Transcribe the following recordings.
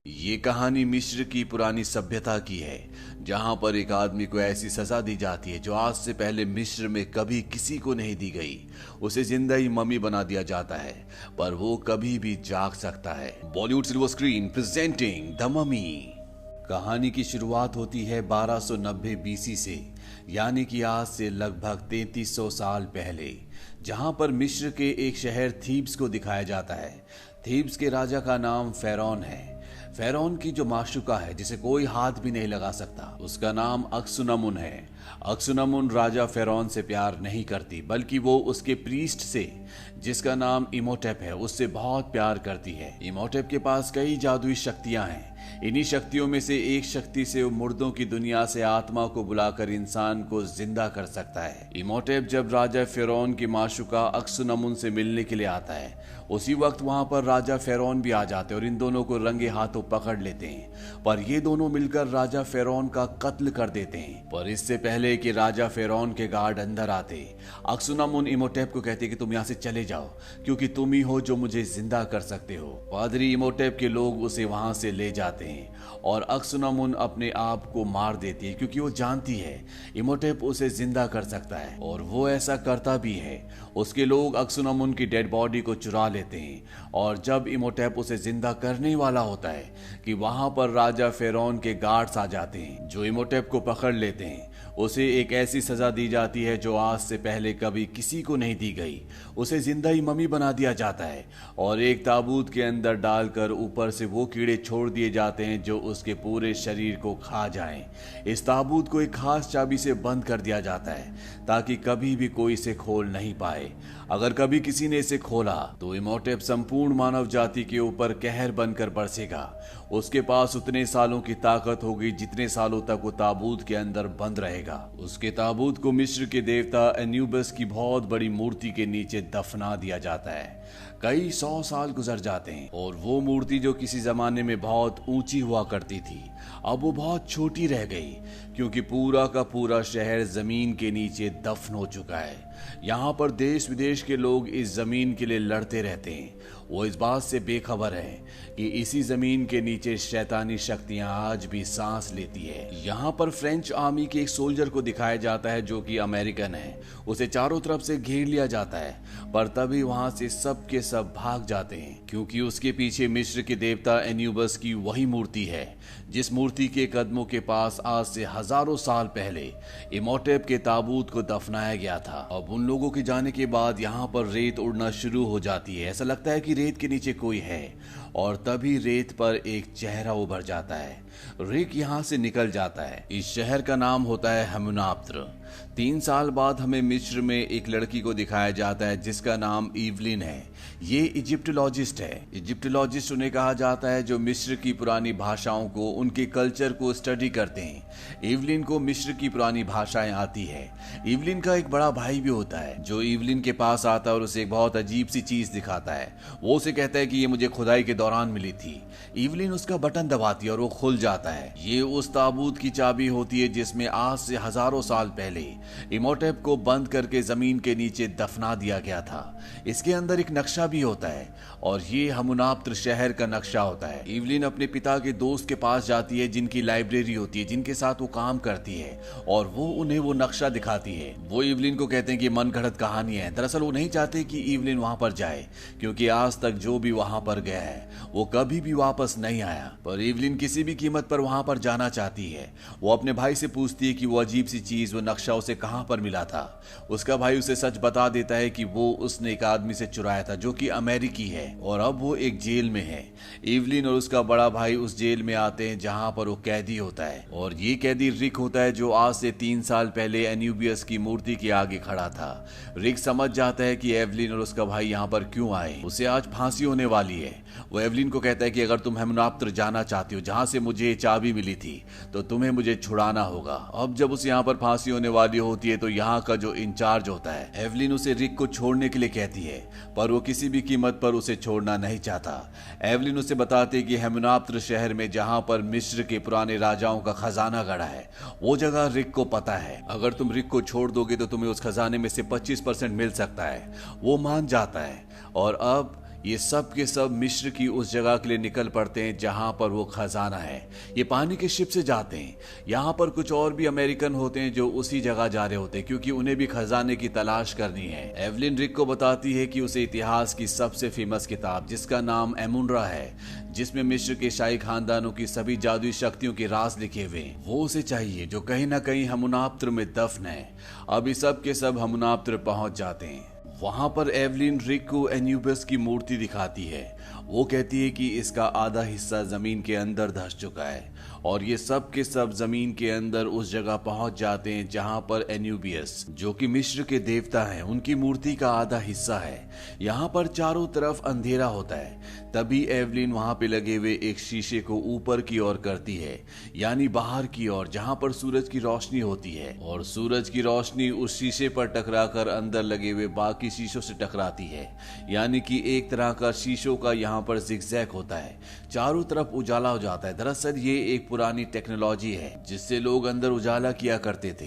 ये कहानी मिस्र की पुरानी सभ्यता की है, जहां पर एक आदमी को ऐसी सजा दी जाती है जो आज से पहले मिस्र में कभी किसी को नहीं दी गई। उसे जिंदा ही मम्मी बना दिया जाता है, पर वो कभी भी जाग सकता है। Bollywood silver screen presenting the mummy. कहानी की शुरुआत होती है 1290 बीसी से, यानी कि आज से लगभग 3300 साल पहले, जहां पर मिस्र के एक शहर थीब्स को दिखाया जाता है। थीब्स के राजा का नाम फेरौन है। फेरौन की जो माशुका है, जिसे कोई हाथ भी नहीं लगा सकता, उसका नाम अक्सुनमुन है। अक्सुनमुन राजा फेरौन से प्यार नहीं करती, बल्कि वो उसके प्रीस्ट से, जिसका नाम इमोटेप है, उससे बहुत प्यार करती है। इमोटेप के पास कई जादुई शक्तियां हैं। इन्हीं शक्तियों में से एक शक्ति से वो मुर्दों की दुनिया से आत्मा को बुलाकर इंसान को जिंदा कर सकता है। इमोटेप जब राजा फेरौन की माशुका अक्सुनमुन से मिलने के लिए आता है, उसी वक्त वहां पर राजा फेरौन भी आ जाते हैं और इन दोनों को रंगे हाथों पकड़ लेते हैं। पर ये दोनों मिलकर राजा फेरौन का कत्ल कर देते हैं। पर इससे पहले कि राजा फेरौन के गार्ड अंदर आते, अक्सुनमुन इमोटेप को कहते कि तुम यहाँ से चले जाओ, क्योंकि तुम ही हो जो मुझे जिंदा कर सकते हो। पादरी इमोटेप के लोग उसे वहां से ले जाते हैं और अक्सुनमुन अपने आप को मार देती है, क्योंकि वो जानती है इमोटेप उसे जिंदा कर सकता है, और वो ऐसा करता भी है। उसके लोग अक्सुनमुन की डेड बॉडी को चुरा लेते हैं, और जब इमोटेप उसे जिंदा करने वाला होता है कि वहां पर राजा फेरौन के गार्ड्स आ जाते हैं, जो इमोटेप को पकड़ लेते हैं। उसे एक ऐसी सजा दी जाती है जो आज से पहले कभी किसी को नहीं दी गई। उसे जिंदा ही मम्मी बना दिया जाता है और एक ताबूत के अंदर डालकर ऊपर से वो कीड़े छोड़ दिए जाते हैं जो उसके पूरे शरीर को खा जाएं। इस ताबूत को एक खास चाबी से बंद कर दिया जाता है, ताकि कभी भी कोई इसे खोल नहीं पाए। अगर कभी किसी ने इसे खोला तो इमोटेप संपूर्ण मानव जाति के ऊपर कहर बनकर बरसेगा। उसके पास उतने सालों की ताकत होगी जितने सालों तक वो ताबूत के अंदर बंद रहेगा। उसके ताबूत को मिस्र के देवता एन्यूबस की बहुत बड़ी मूर्ति के नीचे दफना दिया जाता है। कई 100 साल गुजर जाते हैं और वो मूर्ति, जो किसी जमाने में बहुत ऊंची हुआ करती थी, अब वो बहुत छोटी रह गई, क्योंकि पूरा का पूरा शहर जमीन के नीचे दफन हो चुका है। यहाँ पर देश विदेश के लोग इस जमीन के लिए लड़ते रहते हैं। वो इस बात से बेखबर है कि इसी जमीन के नीचे शैतानी शक्तियां आज भी सांस लेती है। यहाँ पर फ्रेंच आर्मी के एक सोल्जर को दिखाया जाता है, जो कि अमेरिकन है। उसे चारों तरफ से घेर लिया जाता है, पर तभी वहां से सब के सब भाग जाते हैं, क्योंकि उसके पीछे मिस्र के देवता एन्यूबस की वही मूर्ति है, जिस मूर्ति के कदमों के पास आज से हजारों साल पहले इमोटेप के ताबूत को दफनाया गया था। अब उन लोगों के जाने के बाद यहाँ पर रेत उड़ना शुरू हो जाती है। ऐसा लगता है कि रेत के नीचे कोई है, और तभी रेत पर एक चेहरा उभर जाता है। रिक यहाँ से निकल जाता है। इस शहर का नाम होता है हमुनाप्त्र। 3 साल बाद हमें मिस्र में एक लड़की को दिखाया जाता है जिसका नाम इवलिन है। ये इजिप्टोलॉजिस्ट है। इजिप्टोलॉजिस्ट उन्हें कहा जाता है जो मिस्र की पुरानी भाषाओं को, उनके कल्चर को स्टडी करते हैं। इवलिन को मिस्र की पुरानी भाषाएं आती है। इवलिन का एक बड़ा भाई भी होता है, जो इवलिन के पास आता है और उसे एक बहुत अजीब सी चीज दिखाता है। वो उसे कहता है कि ये मुझे खुदाई के दौरान मिली थी। इवलिन उसका बटन दबाती है और वो खुल जाता है। ये उस ताबूत की चाबी होती है जिसमें आज से हजारों साल पहले इमोटेप को बंद करके जमीन के नीचे दफना दिया गया था। इसके अंदर एक नक्शा भी होता है, और ये हमुनाप्त्र शहर का नक्शा होता है। इवलिन अपने पिता के दोस्त के पास जाती है, जिनकी लाइब्रेरी होती है, जिनके साथ वो काम करती है, और वो उन्हें वो नक्शा दिखाती है। वो इवलिन को कहते हैं कि मन गढ़ंत कहानी है। दरअसल वो नहीं चाहते कि इवलिन वहां पर जाए, क्योंकि आज तक जो भी वहां पर गया है वो कभी भी वापस नहीं आया। पर इवलिन किसी भी कीमत पर वहां पर जाना चाहती है। वो अपने भाई से पूछती है कि वो अजीब सी चीज, वो नक्शा उसे कहां पर मिला था। उसका भाई उसे सच बता देता है कि वो उसने एक आदमी से चुराया था, जो कि अमेरिकी है, और अब वो एक जेल में है। इवलिन और उसका बड़ा भाई उस जेल में आते हैं जहां पर वो कैदी होता है, और ये कैदी रिक होता है, जो आज से 3 साल पहले एन्यूबियस की मूर्ति के आगे खड़ा था। रिक समझ जाता है कि एवलिन और उसका भाई यहाँ पर क्यों आए। उसे आज फांसी होने वाली है। वो एवलिन को कहता है कि अगर तुम हमुनाप्त्र जाना चाहती हो, जहां से मुझे चाबी मिली थी, तो तुम्हें मुझे छुड़ाना होगा। अब जब उसे यहाँ पर फांसी होने वाली होती है, तो यहाँ का जो इंचार्ज होता है, एवलिन उसे रिक को छोड़ने के लिए कहती है, पर वो किसी भी कीमत पर उसे छोड़ना नहीं चाहता। एवलिन उसे बताते हैं कि हमुनाप्त्र शहर में, जहां पर मिस्र के पुराने राजाओं का खजाना गड़ा है, वो जगह रिक को पता है। अगर तुम रिक को छोड़ दोगे तो तुम्हें उस खजाने में से 25% मिल सकता है। वो मान जाता है, और अब ये सब के सब मिस्र की उस जगह के लिए निकल पड़ते हैं जहां पर वो खजाना है। ये पानी के शिप से जाते हैं। यहाँ पर कुछ और भी अमेरिकन होते हैं जो उसी जगह जा रहे होते हैं क्योंकि उन्हें भी खजाने की तलाश करनी है। एवलिन रिक को बताती है कि उसे इतिहास की सबसे फेमस किताब जिसका नाम एमुनरा है, जिसमें मिस्र के शाही खानदानों की सभी जादुई शक्तियों के राज लिखे हुए हैं, वो उसे चाहिए जो कहीं ना कहीं हमुनाप्तर में दफन है। अभी सब के सब हमुनाप्तर पहुंच जाते हैं। वहां पर एवलिन रिक को एन्यूबस की मूर्ति दिखाती है। वो कहती है कि इसका आधा हिस्सा जमीन के अंदर धंस चुका है और ये सब के सब जमीन के अंदर उस जगह पहुंच जाते हैं जहां पर एन्यूबियस, जो कि मिस्र के देवता हैं, उनकी मूर्ति का आधा हिस्सा है। यहाँ पर चारों तरफ अंधेरा होता है। तभी एवलिन वहां पे लगे हुए एक शीशे को ऊपर की ओर करती है, यानी बाहर की ओर जहां पर सूरज की रोशनी होती है, और सूरज की रोशनी उस शीशे पर टकराकर अंदर लगे हुए बाकी शीशों से टकराती है, यानी कि एक तरह का शीशों का यहाँ पर जिगजैग होता है। चारों तरफ उजाला हो जाता है। दरअसल ये एक पुरानी टेक्नोलॉजी है जिससे लोग अंदर उजाला किया करते थे।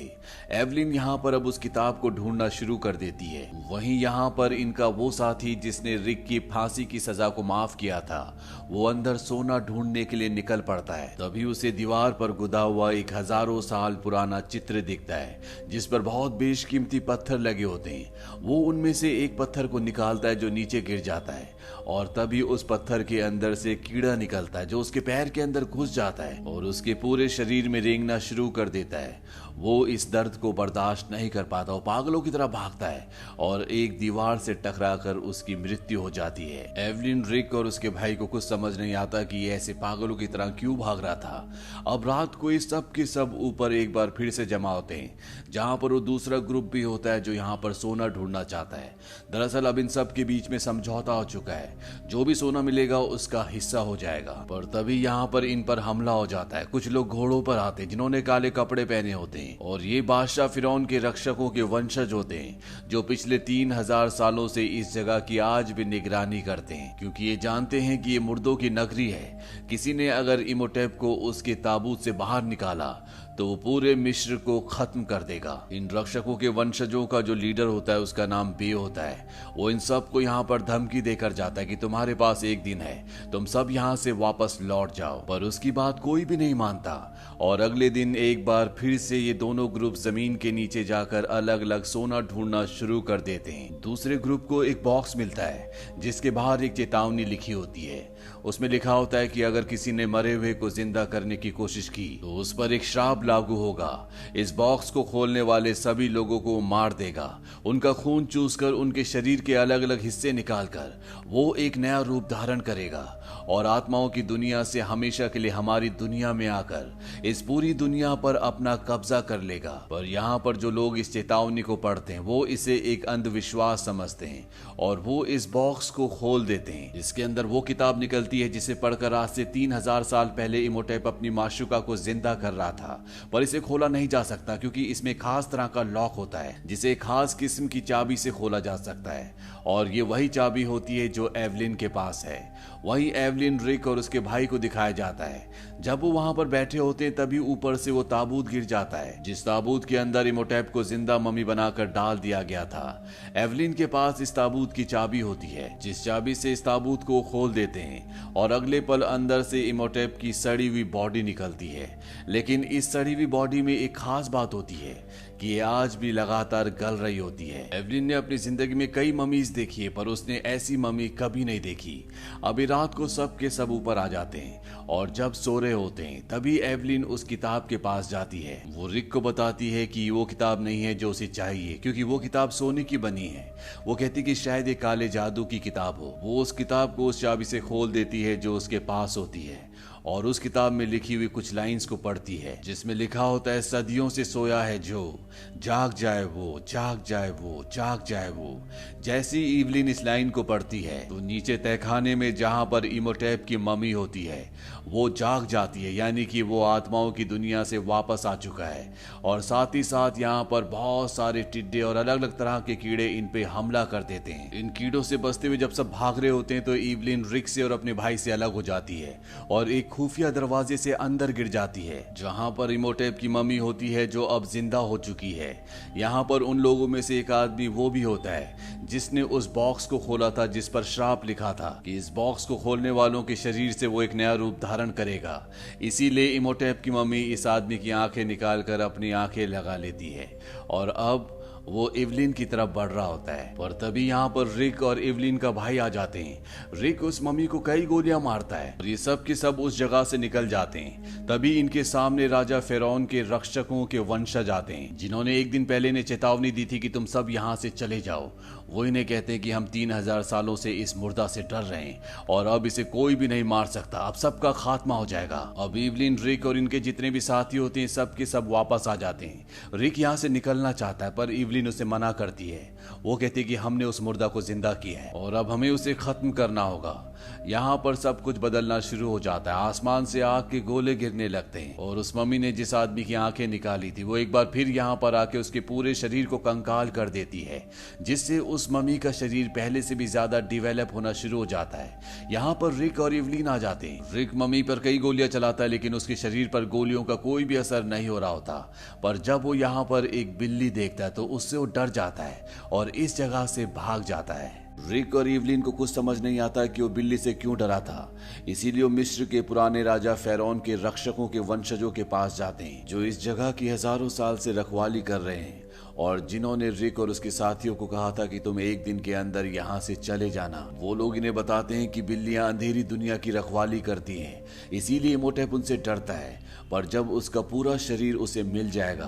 एवलिन यहाँ पर अब उस किताब को ढूंढना शुरू कर देती है। वहीं यहाँ पर इनका वो साथी जिसने रिक की फांसी की सजा को माफ किया था, वो अंदर सोना ढूंढने के लिए निकल पड़ता है। तभी उसे दीवार पर गुदा हुआ एक हजारों साल पुराना चित्र दिखता है जिस पर बहुत बेशकीमती पत्थर लगे होते हैं। वो उनमें से एक पत्थर को निकालता है जो नीचे गिर जाता है, और तभी उस पत्थर के अंदर से कीड़ा निकलता है जो उसके पैर के अंदर घुस जाता है और उसके पूरे शरीर में रेंगना शुरू कर देता है। वो इस दर्द को बर्दाश्त नहीं कर पाता, वो पागलों की तरह भागता है और एक दीवार से टकराकर उसकी मृत्यु हो जाती है। एवलिन रिक और उसके भाई को कुछ समझ नहीं आता कि ये ऐसे पागलों की तरह क्यों भाग रहा था। अब रात को ये सब के सब ऊपर एक बार फिर से जमा होते हैं जहां पर वो दूसरा ग्रुप भी होता है जो यहाँ पर सोना ढूंढना चाहता है। दरअसल अब इन सब के बीच में समझौता हो चुका है, जो भी सोना मिलेगा उसका हिस्सा हो जाएगा। पर तभी यहाँ पर इन पर हमला हो जाता है। कुछ लोग घोड़ों पर आते हैं जिन्होंने काले कपड़े पहने होते हैं, और ये बादशाह फिरौन के रक्षकों के वंशज होते हैं जो पिछले 3000 सालों से इस जगह की आज भी निगरानी करते हैं, क्योंकि ये जानते हैं कि ये मुर्दों की नगरी है। किसी ने अगर इमोटेप को उसके ताबूत से बाहर निकाला तो वो पूरे मिस्र को खत्म कर देगा। इन रक्षकों के वंशजों का जो लीडर होता है उसका नाम बे होता है। वो इन सब को यहाँ पर धमकी देकर जाता है कि तुम्हारे पास एक दिन है, तुम सब यहाँ से वापस लौट जाओ। पर उसकी बात कोई भी नहीं मानता और अगले दिन एक बार फिर से ये दोनों ग्रुप जमीन के नीचे जाकर अलग अलग सोना ढूंढना शुरू कर देते हैं। दूसरे ग्रुप को एक बॉक्स मिलता है जिसके बाहर एक चेतावनी लिखी होती है। उसमें लिखा होता है कि अगर किसी ने मरे हुए को जिंदा करने की कोशिश की तो उस पर एक श्राप लागू होगा। इस बॉक्स को खोलने वाले सभी लोगों को मार देगा, उनका खून चूसकर उनके शरीर के अलग अलग हिस्से निकालकर वो एक नया रूप धारण करेगा और आत्माओं की दुनिया से हमेशा के लिए हमारी दुनिया में आकर इस पूरी दुनिया पर अपना कब्जा कर लेगा। पर यहाँ पर जो लोग इस चेतावनी को पढ़ते हैं वो इसे एक अंधविश्वास समझते हैं और वो इस बॉक्स को खोल देते हैं। इसके अंदर वो किताब निकलती है जिसे पढ़कर आज से 3000 साल पहले इमोटेप अपनी माशूका को जिंदा कर रहा था, पर इसे खोला नहीं जा सकता क्योंकि इसमें खास तरह का लॉक होता है जिसे खास किस्म की चाबी से खोला जा सकता है, और ये वही चाबी होती है जो एवलिन के पास है। वहीं एवलिन रिक और उसके भाई को दिखाया जाता है। जब वो वहां पर बैठे होते हैं तभी ऊपर से वो ताबूत गिर जाता है जिस ताबूत के अंदर इमोटेप को जिंदा मम्मी बनाकर डाल दिया गया था। एवलिन के पास इस ताबूत की चाबी होती है जिस चाबी से इस ताबूत को खोल देते हैं और अगले पल अंदर से इमोटेप की सड़ी हुई बॉडी निकलती है। लेकिन इस सड़ी हुई बॉडी में एक खास बात होती है कि ये आज भी लगातार गल रही होती है। एवलिन ने अपनी जिंदगी में कई ममीज देखी है पर उसने ऐसी मम्मी कभी नहीं देखी। अभी रात को सब के सब ऊपर आ जाते हैं और जब सो रहे होते हैं तभी एवलिन उस किताब के पास जाती है। वो रिक को बताती है कि वो किताब नहीं है जो उसे चाहिए क्योंकि वो किताब सोने की बनी है। वो कहती कि शायद एक काले जादू की किताब हो। वो उस किताब को उस चाबी से खोल देती है जो उसके पास होती है और उस किताब में लिखी हुई कुछ लाइंस को पढ़ती है जिसमें लिखा होता है, सदियों से सोया है जो, जाग जाए वो, जाग जाए वो, जाग जाए वो। जैसी एवलिन इस लाइन को पढ़ती है तो नीचे तहखाने में जहां पर इमोटेप की मम्मी होती है वो जाग जाती है, यानी कि वो आत्माओं की दुनिया से वापस आ चुका है। और साथ ही साथ यहाँ पर बहुत सारे टिड्डे और अलग अलग तरह के कीड़े इन पे हमला कर देते हैं। इन कीड़ों से बचते हुए जब सब भाग रहे होते हैं तो एवलिन रिक से और अपने भाई से अलग हो जाती है और एक खुफिया दरवाजे से अंदर गिर जाती है, जहां पर इमोटेप की मम्मी होती है जो अब जिंदा हो चुकी है। यहाँ पर उन लोगों में से एक आदमी वो भी होता है जिसने उस बॉक्स को खोला था जिस पर श्राप लिखा था कि इस बॉक्स को खोलने वालों के शरीर से वो एक नया रूप धारण करेगा। इसीलिए इमोटेप की मम्मी इस आदमी की आंखें निकाल कर अपनी आंखें लगा लेती है और अब वो इवलिन की तरफ बढ़ रहा होता है। पर तभी यहाँ पर रिक और इवलिन का भाई आ जाते हैं। रिक उस मम्मी को कई गोलियां मारता है और ये सब के सब उस जगह से निकल जाते हैं। तभी इनके सामने राजा फेरौन के रक्षकों के वंशज आते हैं, जिन्होंने एक दिन पहले इन्हें चेतावनी दी थी कि तुम सब यहाँ से चले जाओ। वो इन्हें कहते हैं कि हम 3000 सालों से इस मुर्दा से डर रहे हैं और अब इसे कोई भी नहीं मार सकता, अब सबका खात्मा हो जाएगा। अब इवलिन, रिक और इनके जितने भी साथी होते हैं सब के सब वापस आ जाते हैं। रिक यहाँ से निकलना चाहता है पर इवलिन उसे मना करती है। वो कहती है कि हमने उस मुर्दा को जिंदा किया है और अब हमें उसे खत्म करना होगा। यहाँ पर सब कुछ बदलना शुरू हो जाता है। आसमान से आग के गोले गिरने लगते हैं और उस मम्मी ने जिस आदमी की आंखें निकाली थी वो एक बार फिर यहाँ पर आके उसके पूरे शरीर को कंकाल कर देती है, जिससे उस मम्मी का शरीर पहले से भी ज्यादा डिवेलप होना शुरू हो जाता है। यहाँ पर रिक और इवलिन आ जाते हैं। रिक मम्मी पर कई गोलियां चलाता है लेकिन उसके शरीर पर गोलियों का कोई भी असर नहीं हो रहा होता। पर जब वो यहाँ पर एक बिल्ली देखता है तो उससे वो डर जाता है और इस जगह से भाग जाता है। रिक और इवलिन को कुछ समझ नहीं आता कि वो बिल्ली से क्यों डरा था। इसीलिए वो मिस्र के पुराने राजा फेरौन के रक्षकों के वंशजों के पास जाते हैं, जो इस जगह की हजारों साल से रखवाली कर रहे हैं और जिन्होंने रिक और उसके साथियों को कहा था कि तुम एक दिन के अंदर यहाँ से चले जाना। वो लोग इन्हें बताते हैं कि बिल्लियां अंधेरी दुनिया की रखवाली करती हैं, इसीलिए इमोटेप उनसे डरता है। पर जब उसका पूरा शरीर उसे मिल जाएगा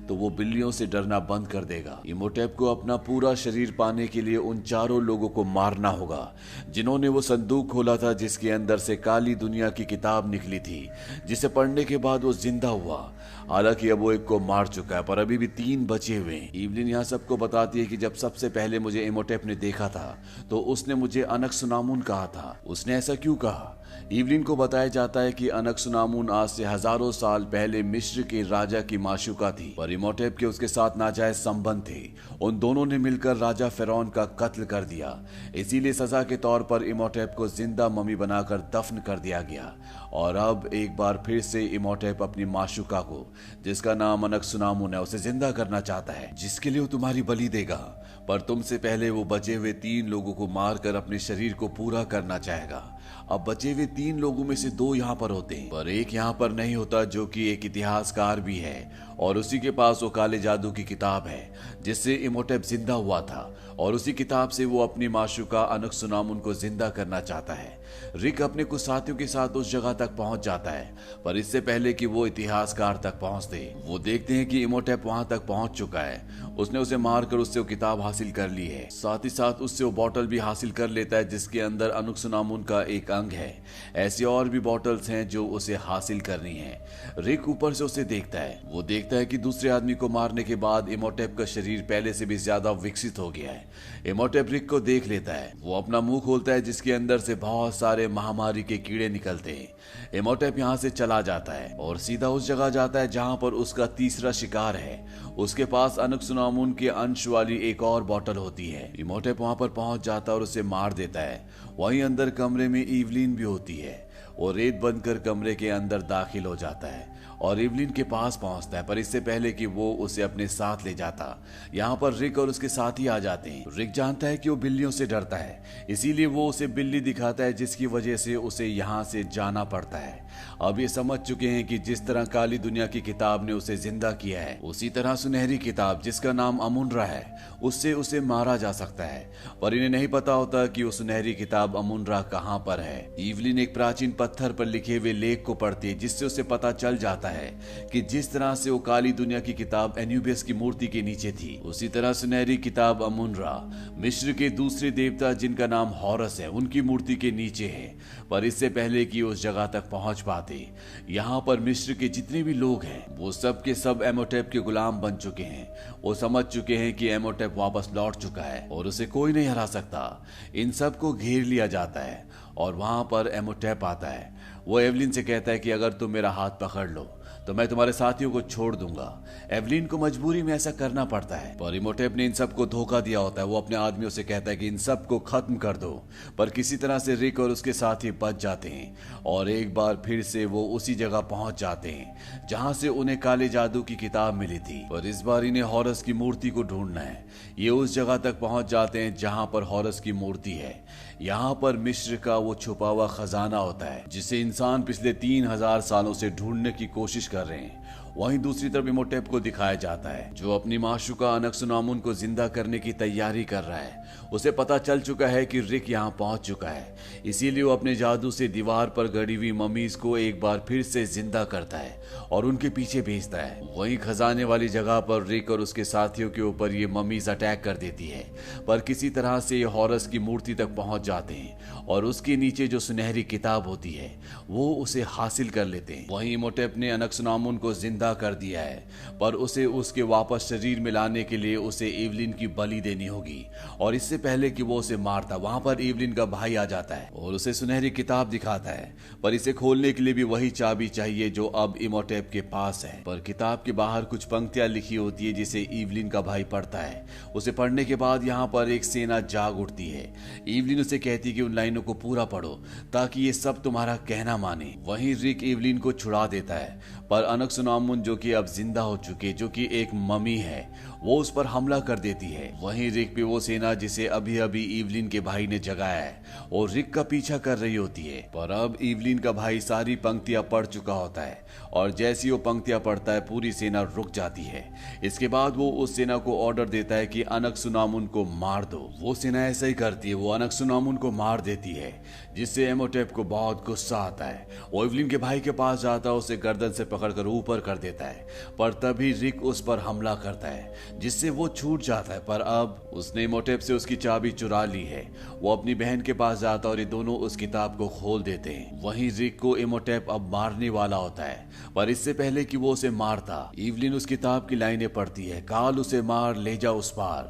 तो वो बिल्लियों से डरना बंद कर देगा। इमोटेप को अपना पूरा शरीर पाने के लिए उन चारों लोगों को मारना होगा जिन्होंने वो संदूक खोला था जिसके अंदर से काली दुनिया की किताब निकली थी, जिसे पढ़ने के बाद वो जिंदा हुआ। हालांकि अब वो एक को मार चुका है पर अभी भी 3 बचे हुए हैं। इवलिन यहाँ सबको बताती है कि जब सबसे पहले मुझे इमोटेप ने देखा था तो उसने मुझे अनक्सुनामुन कहा था। उसने ऐसा क्यों कहा? इवलिन को बताया जाता है कि अनक्सुनामुन आज से हजारों साल पहले मिस्र के राजा की माशूका थी, पर इमोटेप के उसके साथ नाजायज संबंध थे। उन दोनों ने मिलकर राजा फेरौन का कत्ल कर दिया। इसीलिए सजा के तौर पर इमोटेप को जिंदा मम्मी बनाकर दफन कर दिया गया और अब एक बार फिर से इमोटेप अपनी माशूका को, जिसका नाम अनक्सुनामुन है, उसे जिंदा करना चाहता है, जिसके लिए वो तुम्हारी बलि देगा। पर तुमसे पहले वो बचे हुए 3 लोगों को मारकर अपने शरीर को पूरा करना चाहेगा। अब बचे हुए 3 लोगों में से 2 यहाँ पर होते हैं पर एक यहाँ पर नहीं होता, जो कि एक इतिहासकार भी है और उसी के पास वो काले जादू की किताब है जिससे इमोटेप जिंदा हुआ था और उसी किताब से वो अपनी माशूका अनक्सुनामुन को जिंदा करना चाहता है। रिक अपने कुछ साथियों के साथ उस जगह तक पहुंच जाता है पर इससे पहले कि वो इतिहासकार तक पहुंचते वो देखते हैं कि इमोटेप वहां तक पहुंच चुका है। उसने उसे मारकर उससे वो किताब हासिल कर ली है, साथ ही साथ उससे वो बॉटल भी हासिल कर लेता है जिसके अंदर अनक्सुनामुन का एक अंग है। ऐसी और भी बॉटल्स हैं जो उसे हासिल करनी है। रिक ऊपर से उसे देखता है। वो देखता है कि दूसरे आदमी को मारने के बाद इमोटेप का शरीर पहले से भी ज्यादा विकसित हो गया है। इमोटेप रिक को देख लेता है। वो अपना मुंह खोलता है जिसके अंदर से बहुत सारे महामारी के कीड़े निकलते हैं। इमोटेप यहाँ से चला जाता है और सीधा उस जगह जाता है जहाँ पर उसका तीसरा शिकार है। उसके पास अनक्सुनामुन के अंश वाली एक और बोतल होती है। इमोटेप वहां पर पहुंच जाता है और उसे मार देता है। वहीं अंदर कमरे में इवलिन भी होती है। वो रेत बनकर कमरे के अंदर दाखिल हो जाता है और इवलिन के पास पहुंचता है, पर इससे पहले कि वो उसे अपने साथ ले जाता, यहाँ पर रिक और उसके साथी आ जाते हैं। रिक जानता है कि वो बिल्लियों से डरता है, इसीलिए वो उसे बिल्ली दिखाता है जिसकी वजह से उसे यहाँ से जाना पड़ता है। अब ये समझ चुके हैं कि जिस तरह काली दुनिया की किताब ने उसे जिंदा किया है, उसी तरह सुनहरी किताब जिसका नाम अमुनरा है उससे उसे मारा जा सकता है। पर इन्हें नहीं पता होता कि वो सुनहरी किताब अमुनरा कहाँ पर है। इवलिन एक प्राचीन पत्थर पर लिखे हुए लेख को पढ़ती है जिससे उसे पता चल जाता है कि जिस तरह से वो काली दुनिया की किताब एन्यूबियस की मूर्ति के नीचे थी, उसी तरह सुनहरी किताब अमुनरा मिस्र के दूसरे देवता जिनका नाम हॉरस है उनकी मूर्ति के नीचे है। पर इससे पहले कि उस जगह तक पहुंच पाते, यहाँ पर मिस्र के जितने भी लोग हैं वो सब के सब एमोटेप के गुलाम बन चुके हैं। वो समझ चुके हैं कि एमोटेप वापस लौट चुका है और उसे कोई नहीं हरा सकता। इन सब को घेर लिया जाता है और वहां पर एमोटेप आता है। वो एवलिन से कहता है कि अगर तुम मेरा हाथ पकड़ लो तो मैं तुम्हारे साथियों को छोड़ दूंगा। एवलिन को मजबूरी में ऐसा करना पड़ता है, पर इमोटेप ने इन सबको धोखा दिया होता है। वो अपने आदमियों से कहता है कि इन सबको खत्म कर दो, पर किसी तरह से रिक और उसके साथी बच जाते हैं और एक बार फिर से वो उसी जगह पहुंच जाते हैं जहां से उन्हें काले जादू की किताब मिली थी। पर इस बार इन्हें हॉरस की मूर्ति को ढूंढना है। ये उस जगह तक पहुंच जाते हैं जहां पर हॉरस की मूर्ति है। यहाँ पर मिस्र का वो छुपा हुआ खजाना होता है जिसे इंसान पिछले 3000 सालों से ढूंढने की कोशिश कर रहे हैं। वहीं दूसरी तरफ इमोटेप को दिखाया जाता है जो अपनी माशूका अनक्सुनामुन को जिंदा करने की तैयारी कर रहा है। उसे पता चल चुका है कि रिक यहाँ पहुंच चुका है, इसीलिए वो अपने जादू से दीवार पर गड़ी हुई ममीज को एक बार फिर से जिंदा करता है और उनके पीछे भेजता है। वहीं खजाने वाली जगह पर रिक और उसके साथियों के ऊपर ये ममीज अटैक कर देती है, पर किसी तरह से ये हॉरस की मूर्ति तक पहुंच जाते हैं और उसके नीचे जो सुनहरी किताब होती है वो उसे हासिल कर लेते हैं। वहीं इमोटेप ने अनक्सुनामुन को जिंदा कर दिया है, पर उसे उसके वापस शरीर में लाने के लिए उसे एवलिन की बलि देनी होगी। और इससे पहले कि वो उसे मारता, वहां पर एवलिन का भाई आ जाता है और उसे सुनहरी किताब दिखाता है, पर इसे खोलने के लिए भी वही चाबी चाहिए जो अब इमोटेप के पास है। पर किताब के बाहर कुछ पंक्तियां लिखी होती है जिसे एवलिन का भाई पढ़ता है। उसे पढ़ने के बाद यहाँ पर एक सेना जाग उठती है। एवलिन उसे कहती है कि उन लाइनों को पूरा पढ़ो ताकि ये सब तुम्हारा कहना माने। वहीं रिक एवलिन को छुड़ा देता है, पर अनक्सुनामुन जो कि अब जिंदा हो चुके, जो कि एक ममी है, वो उस पर हमला कर देती है। वहीं रिक पे वो सेना जिसे अभी अभी एवलिन के भाई ने जगाया है और रिक का पीछा कर रही होती है। पर अब एवलिन का भाई सारी पंक्तियां पढ़ चुका होता है और जैसी वो पंक्तियां पढ़ता है पूरी सेना रुक जाती है। इसके बाद वो उस सेना को ऑर्डर देता है कि अनक्सुनामुन को मार दो। वो सेना ऐसा ही करती है, वो अनक्सुनामुन को मार देती है, जिससे इमोटेप को बहुत गुस्सा आता है। वो एवलिन के भाई के पास जाता है, उसे गर्दन से पकड़कर ऊपर कर देता है, पर तभी रिक उस पर हमला करता है जिससे वो छूट जाता है। पर अब उसने इमोटेप से उसकी चाबी चुरा ली है। वो अपनी बहन के पास जाता है और ये दोनों उस किताब को खोल देते हैं। वहीं रिक को इमोटेप अब मारने वाला होता है, पर इससे पहले कि वो उसे मारता, एवलिन उस किताब की लाइनें पढ़ती है, काल उसे मार ले जा उस पार।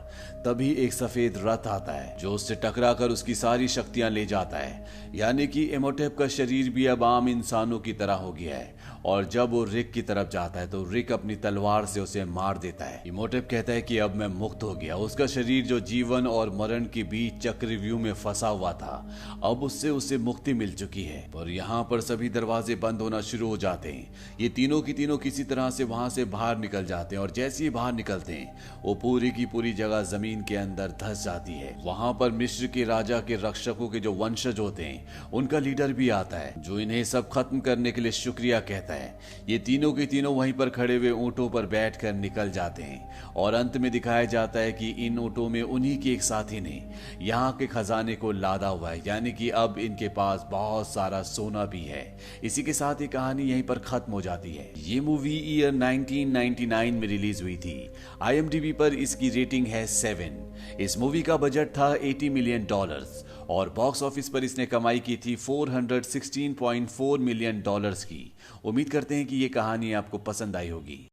तभी एक सफेद रथ आता है जो उससे टकराकर उसकी सारी शक्तियां ले जाता है, यानी कि इमोटेप का शरीर भी अब आम इंसानों की तरह हो गया है। और जब वो रिक की तरफ जाता है तो रिक अपनी तलवार से उसे मार देता है। इमोटेप कहता है कि अब मैं मुक्त हो गया। उसका शरीर जो जीवन और मरण के बीच चक्रव्यूह में फंसा हुआ था, अब उससे उसे मुक्ति मिल चुकी है। पर यहाँ पर सभी दरवाजे बंद होना शुरू हो जाते हैं। ये तीनों की तीनों किसी तरह से वहां से बाहर निकल जाते हैं और जैसे ही बाहर निकलते हैं वो पूरी की पूरी जगह जमीन के अंदर धंस जाती है। वहां पर मिस्र के राजा के रक्षकों के जो वंशज होते हैं उनका लीडर भी आता है जो इन्हें सब खत्म करने के लिए शुक्रिया कहता है। ये तीनों के तीनों वहीं पर खड़े हुए ऊंटों पर बैठकर निकल जाते हैं और अंत में दिखाया जाता है कि इन ऊंटों में उन्हीं के एक साथी ने यहाँ के खजाने को लादा हुआ है, यानी कि अब इनके पास बहुत सारा सोना भी है। इसी के साथ ये कहानी यहीं पर खत्म हो जाती है। ये मूवी ईयर 1999 में रिलीज हुई थी। IMDb पर इसकी रेटिंग है 7। इस मूवी का बजट था $80 मिलियन और बॉक्स ऑफिस पर इसने कमाई की थी $416.4 मिलियन की। उम्मीद करते हैं कि ये कहानी आपको पसंद आई होगी।